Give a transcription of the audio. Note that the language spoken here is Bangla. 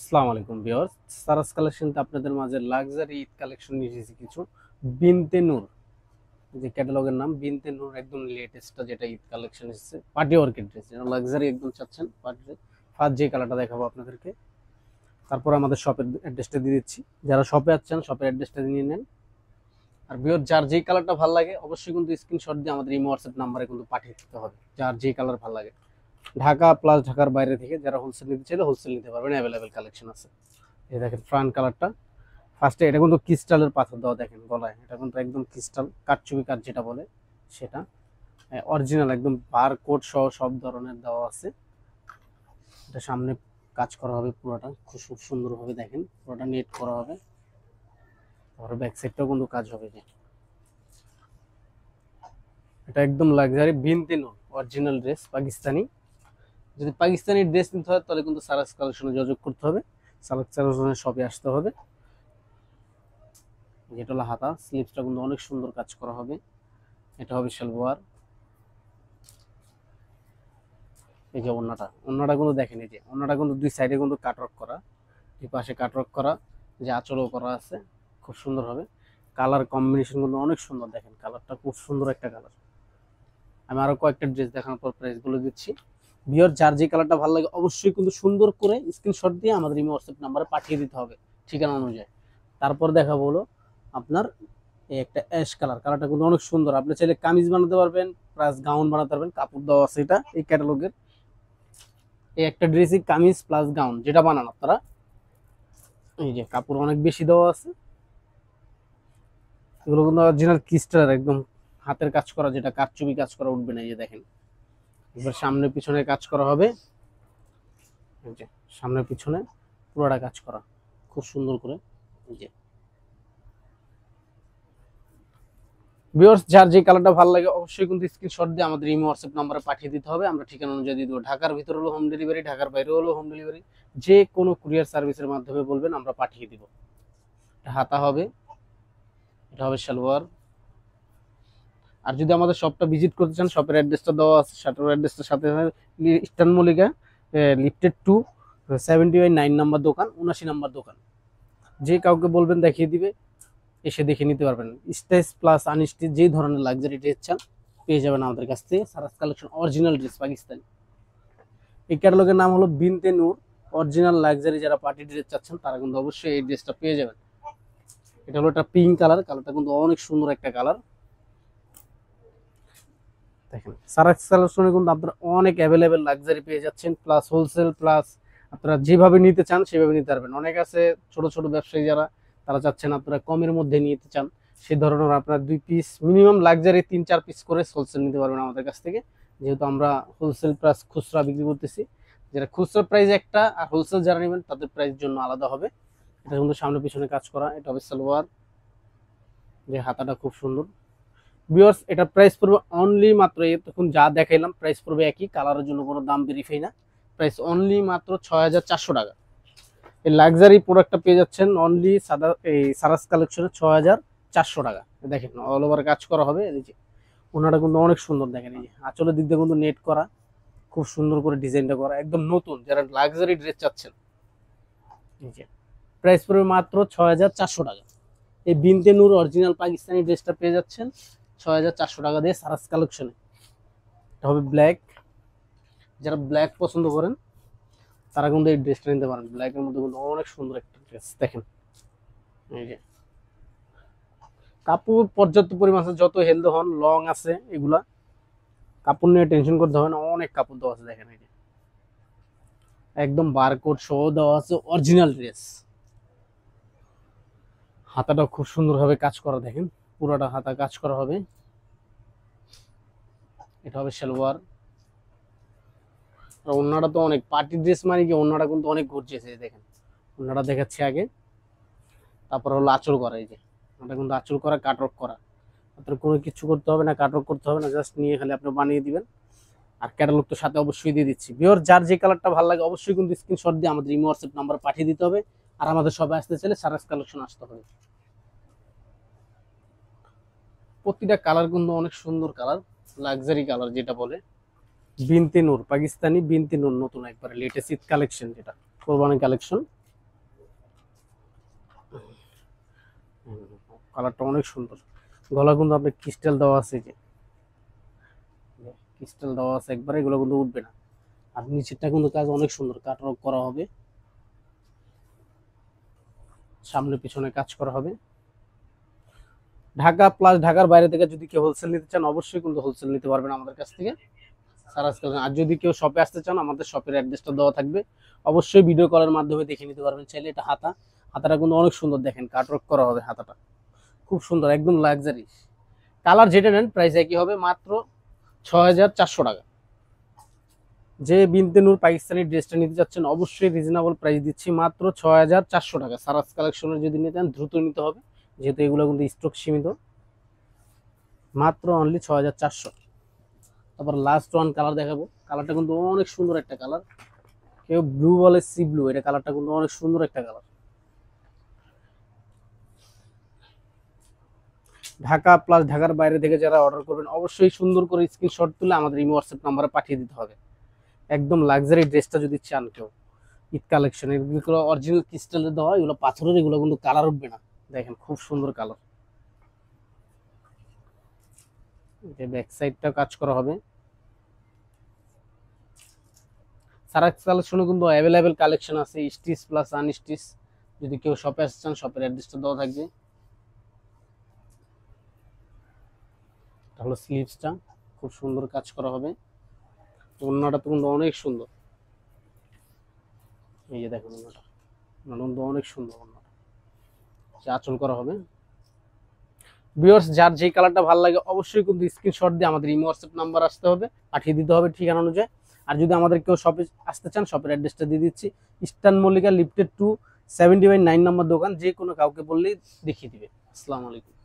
আসসালামু আলাইকুম ভিউয়ার্স, সারাস কালেকশনতে আপনাদের মাঝে লাক্সারি ঈদ কালেকশন নিয়ে এসেছি কিছু। বিনতে নূর, যে ক্যাটালগের নাম বিনতে নূর, একদম লেটেস্টটা যেটা ঈদ কালেকশন এসেছে, পার্টি ওয়ার্কের ড্রেস, লাক্সারি একদম চাচ্ছেন পার্টি। ফার্স্ট যে কালারটা দেখাবো আপনাদেরকে, তারপর আমাদের শপের অ্যাড্রেসটা দিয়ে দিচ্ছি। যারা শপে আসছেন শপের অ্যাড্রেসটা নিয়ে নেন। আর ভিউয়ার, যার যেই কালারটা ভালো লাগে অবশ্যই কিন্তু স্ক্রিনশট দিয়ে আমাদের এই হোয়াটসঅ্যাপ নাম্বারে কিন্তু পাঠিয়ে দিতে হবে, যার যেই কালার ভালো লাগে। ঢাকা প্লাস ঢাকার বাইরে থেকে যারা হোলসেল নিতে চাইলে হোলসেল নিতে পারবেন, অ্যাভেলেবেল কালেকশন আছে। এই দেখেন ফ্রন্ট কালারটা, ফার্স্টে এটা কিন্তু ক্রিস্টালের পাথর দেওয়া, দেখেন গলায় এটা কিন্তু একদম ক্রিস্টাল কারচুপি কাজ যেটা বলে সেটা অরিজিনাল, একদম বার কোড সহ সব ধরনের দেওয়া আছে। এটা সামনে কাজ করা হবে পুরোটা, খুব সুন্দর ভাবে দেখেন পুরোটা নেট করা হবে। তারপরে ব্যাক সাইডটাও কিন্তু কাজ হবে। যে এটা একদম লাক্সারি বিনতে নূর অরিজিনাল ড্রেস পাকিস্তানি। যদি পাকিস্তানি ড্রেস নিতে হয় তাহলে কিন্তু সারাস কালেকশনে যোগাযোগ করতে হবে, সারাস কালেকশনের শপে আসতে হবে। যেটা হলো হাতা, স্লিভসটা কিন্তু অনেক সুন্দর কাজ করা হবে। এটা হবে সালোয়ার। এই যে ওন্নাটা কিন্তু দেখেন, এই যে ওন্নাটা কিন্তু দুই সাইডে কিন্তু কাটওয়ার্ক করা, এই পাশে কাটওয়ার্ক করা, যে আঁচলও করা আছে খুব সুন্দর হবে। কালার কম্বিনেশন কিন্তু অনেক সুন্দর, দেখেন কালারটা খুব সুন্দর একটা কালার। আমি আরো কয়েকটা ড্রেস দেখানোর পর প্রাইস গুলো দিচ্ছি। ভিউয়ার, যার যে কালারটা ভালো লাগে অবশ্যই কিন্তু সুন্দর করে স্ক্রিনশট দিয়ে আমাদের ইমো হোয়াটসঅ্যাপ নাম্বারে পাঠিয়ে দিতে হবে ঠিকানা অনুযায়ী। তারপর দেখাবো হলো আপনার এই একটা অ্যাশ কালার, কালারটা কিন্তু অনেক সুন্দর। আপনি চাইলে কামিজ বানাতে পারবেন, প্লাস গাউন বানাতে পারবেন, কাপড় দেওয়া আছে এটা এই ক্যাটালগের। এই একটা ড্রেসই কামিজ প্লাস গাউন যেটা বানান আপনারা, এই যে কাপড় অনেক বেশি দেওয়া আছে। এগুলো কিন্তু অরিজিনাল ক্রিস্টাল, একদম হাতের কাজ করা, যেটা কারচুপি কাজ করা উঠবে না। এই যে দেখেন, এবার সামনে পিছনে কাজ করা হবে। এই যে সামনে পিছনে পুরোটা কাজ করা খুব সুন্দর করে। এই যে ভিউয়ার্স, যার যে কালারটা ভালো লাগে অবশ্যই কিন্তু স্ক্রিনশট দিয়ে আমাদের ইমো হোয়াটসঅ্যাপ নাম্বারে পাঠিয়ে দিতে হবে, আমরা ঠিকানা অনুযায়ী দিয়ে দেবো। ঢাকার ভিতরে হলো হোম ডেলিভারি, ঢাকার বাইরে হলো হোম ডেলিভারি। যে কোনো কুরিয়ার সার্ভিসের মাধ্যমে বলবেন, আমরা পাঠিয়ে দিব। এটা হাতা হবে, এটা হবে সালোয়ার। আর যদি আমাদের শপটা ভিজিট করতে চান, শপের অ্যাড্রেসটা দেওয়া আছে, শপের অ্যাড্রেসটার সাথে ইস্টার্ন মল্লিকা লিফটেড 2 79 নাম্বার দোকান, 79 নাম্বার দোকান। যে কাউকে বলবেন দেখিয়ে দিবে, এসে দেখে নিতে পারবেন। স্টেজ প্লাস আনস্টেজ যে ধরনের লাক্সারি ড্রেস চান পেয়ে যাবেন আমাদের কাছ থেকে। সারাস কালেকশন অরিজিনাল ড্রেস পাকিস্তানি। এই ক্যাটালগের নাম হলো বিনতে নূর অরিজিনাল লাক্সারি। যারা পার্টি ড্রেস চাচ্ছেন তারা কিন্তু অবশ্যই এই ড্রেসটা পেয়ে যাবেন। এটা হলো একটা পিঙ্ক কালার, কালারটা কিন্তু অনেক সুন্দর একটা কালার। দেখেন সারাস কালেকশনে কিন্তু আপনারা অনেক অ্যাভেলেবেল লাক্সারি পেয়ে যাচ্ছেন, প্লাস হোলসেল, প্লাস আপনারা যেভাবে নিতে চান সেভাবে নিতে পারবেন। অনেক আছে ছোট ছোট ব্যবসায়ী যারা, তারা চাচ্ছেন আপনারা কমের মধ্যে নিতে চান, সেই ধরনের আপনারা 2 পিস মিনিমাম লাক্সারি 3-4 পিস করে হোলসেল নিতে পারবেন আমাদের কাছ থেকে। যেহেতু আমরা হোলসেল প্লাস খুচরা বিক্রি করতেছি, যেটা খুচরা প্রাইস একটা, আর হোলসেল যারা নেবেন তাদের প্রাইস জন্য আলাদা হবে। এটা কিন্তু সামনে পিছনে কাজ করা, এটা হবে সালোয়ার, যে হাতাটা খুব সুন্দর। ভিউয়ার্স, এটা প্রাইস পড়বে অনলি মাত্র, তখন যা দেখাইলাম প্রাইস পড়বে একই, কালারের জন্য কোনো দাম ভেরিফাই না। প্রাইস অনলি মাত্র 6400 টাকা। এই লাক্সারি প্রোডাক্টটা পেয়ে যাচ্ছেন অনলি সাদা এই সারাস কালেকশনে 6400 টাকা। দেখেন অল ওভার কাজ করা হবে। এই যে ওনাটা কিন্তু অনেক সুন্দর, দেখেন এই যে আঁচলের দিক দিয়ে কিন্তু নেট করা, খুব সুন্দর করে ডিজাইনটা করা, একদম নতুন যারা লাক্সারি ড্রেস চাচ্ছেন। এই যে প্রাইস পড়বে মাত্র 6400 টাকা। এই বিনতে নূর অরিজিনাল পাকিস্তানি ড্রেসটা পেয়ে যাচ্ছেন 6400 টাকা দিয়ে সারাস কালেকশনে। এটা হবে ব্ল্যাক, যারা ব্ল্যাক পছন্দ করেন তারা কিন্তু এই ড্রেসটা নিতে পারেন। ব্ল্যাকের মধ্যে কিন্তু অনেক সুন্দর একটা ড্রেস, দেখেন এই যে কাপড় পর্যাপ্ত পরিমাণ আছে, যত হেলদি হন লং আছে এগুলা, কাপড় নিয়ে টেনশন করতে হবে না, অনেক কাপড় দেওয়া আছে। দেখেন এই যে একদম বারকোড সহ দেওয়া আছে, অরিজিনাল ড্রেস। হাতাটা খুব সুন্দরভাবে কাজ করা, দেখেন পুরোটা হাতা কাজ করা হবে। এটা হবে সালোয়ার। আর ওন্নাটা তো অনেক পার্টি ড্রেস, মানে কি ওন্নাটা কিন্তু অনেক গর্জিয়াস। দেখেন ওন্নাটা দেখাচ্ছি আগে, তারপর হলো আঁচল করা। এই যে ওটা কিন্তু আঁচল করা, কাটওয়ার্ক করা, আপনার কোনো কিছু করতে হবে না, কাটওয়ার্ক করতে হবে না, জাস্ট নিয়ে খালি আপনি বানিয়ে দিবেন। আর ক্যাটালগ তো সাথে অবশ্যই দিয়ে দিচ্ছি। ভিউয়ার, যার যে কালারটা ভালো লাগে অবশ্যই কিন্তু স্ক্রিনশট দিয়ে আমাদের ইমো হোয়াটসঅ্যাপ নাম্বার পাঠিয়ে দিতে হবে। আর আমাদের সবাই আসতে চাইলে সারাস কালেকশন আসতে হবে। প্রতিটা কালার কিন্তু অনেক সুন্দর কালার, লাক্সারি কালার যেটা বলে বিনতে নূর পাকিস্তানি। বিনতে নূর নতুন একবারে লেটেস্ট ঈদ কালেকশন, যেটা কোরবানি কালেকশন। কালারটা অনেক সুন্দর। গলা কিন্তু আপনার ক্রিস্টাল দেওয়া আছে, যে ক্রিস্টাল দেওয়া আছে একবারে, এগুলো কিন্তু উঠবে না। আর নিচেরটা কিন্তু কাজ অনেক সুন্দর, কাটওয়ার্ক করা হবে, সামনে পিছনে কাজ করা হবে। ঢাকা প্লাস ঢাকার বাইরে থেকে যদি কেউ হোলসেল নিতে চান অবশ্যই কিন্তু হোলসেল নিতে পারবেন আমাদের কাছ থেকে। আর যদি কেউ শপে আসতে চান আমাদের শপের অ্যাড্রেসটা দেওয়া থাকবে, অবশ্যই ভিডিও কলের মাধ্যমে দেখে নিতে পারবেন চাইলে। এটা হাতাটা কিন্তু অনেক সুন্দর, দেখেন কাটওয়ার্ক করা হবে হাতাটা, খুব সুন্দর, একদম লাক্সারি। কালার যেটা নেন প্রাইস একই হবে, মাত্র ৬,৪০০ টাকা। যে বিনতে নূর পাকিস্তানি ড্রেসটা নিতে চাচ্ছেন অবশ্যই রিজনেবল প্রাইস দিচ্ছি, মাত্র ৬,৪০০ টাকা। সারাস কালেকশনের যদি নিতে চান দ্রুত নিতে হবে, যেহেতু এগুলো কিন্তু স্টক সীমিত, মাত্র অনলি ৬,৪০০। তারপর লাস্ট ওয়ান কালার দেখাবো, কালারটা কিন্তু অনেক সুন্দর একটা কালার, কেউ ব্লু বলে সি ব্লু, এটা কালারটা কিন্তু অনেক সুন্দর একটা কালার। ঢাকা প্লাস ঢাকার বাইরে থেকে যারা অর্ডার করবেন অবশ্যই সুন্দর করে স্ক্রিনশট তুলে আমাদের ইমো হোয়াটসঅ্যাপ নাম্বারে পাঠিয়ে দিতে হবে। একদম লাক্সারি ড্রেসটা যদি চান কেউ, ঈদ কালেকশন, এগুলো অরিজিনাল ক্রিস্টালের দেওয়া, এগুলো পাথরের, এগুলো কিন্তু কালার উঠবে না। দেখেন খুব সুন্দর কালার। যে ব্যাক সাইডটা কাজ করা হবে। সারাক্স কালেকশনে কিন্তু অ্যাভেলেবেল কালেকশন আছে, স্টিচ প্লাস আনস্টিচ। যদি কেউ শপে আসতে চান শপের অ্যাড্রেসটা দেওয়া থাকবে। এটা হলো স্লিভসটা, খুব সুন্দর কাজ করা হবে। ওড়নাটা তো কিন্তু অনেক সুন্দর, এই যে দেখুন ওড়নাটা, ওড়নাটা কিন্তু অনেক সুন্দর। ওড়নাটা আঁচল করা হবে। ভিউয়ার্স যার যেই কালারটা ভালো লাগে অবশ্যই কিন্তু স্ক্রিনশট দিয়ে আমাদের ইমো হোয়াটসঅ্যাপ নাম্বার আসতে হবে, পাঠিয়ে দিতে হবে ঠিকানা অনুযায়ী। আর যদি আমাদের কেউ শপে আসতে চান শপের অ্যাড্রেসটা দিয়ে দিচ্ছি, ইস্টার্ন মল্লিকা লিফটেড 2 79 নম্বর দোকান, যে কোনো কাউকে বললেই দেখিয়ে দিবে। আসসালামু আলাইকুম।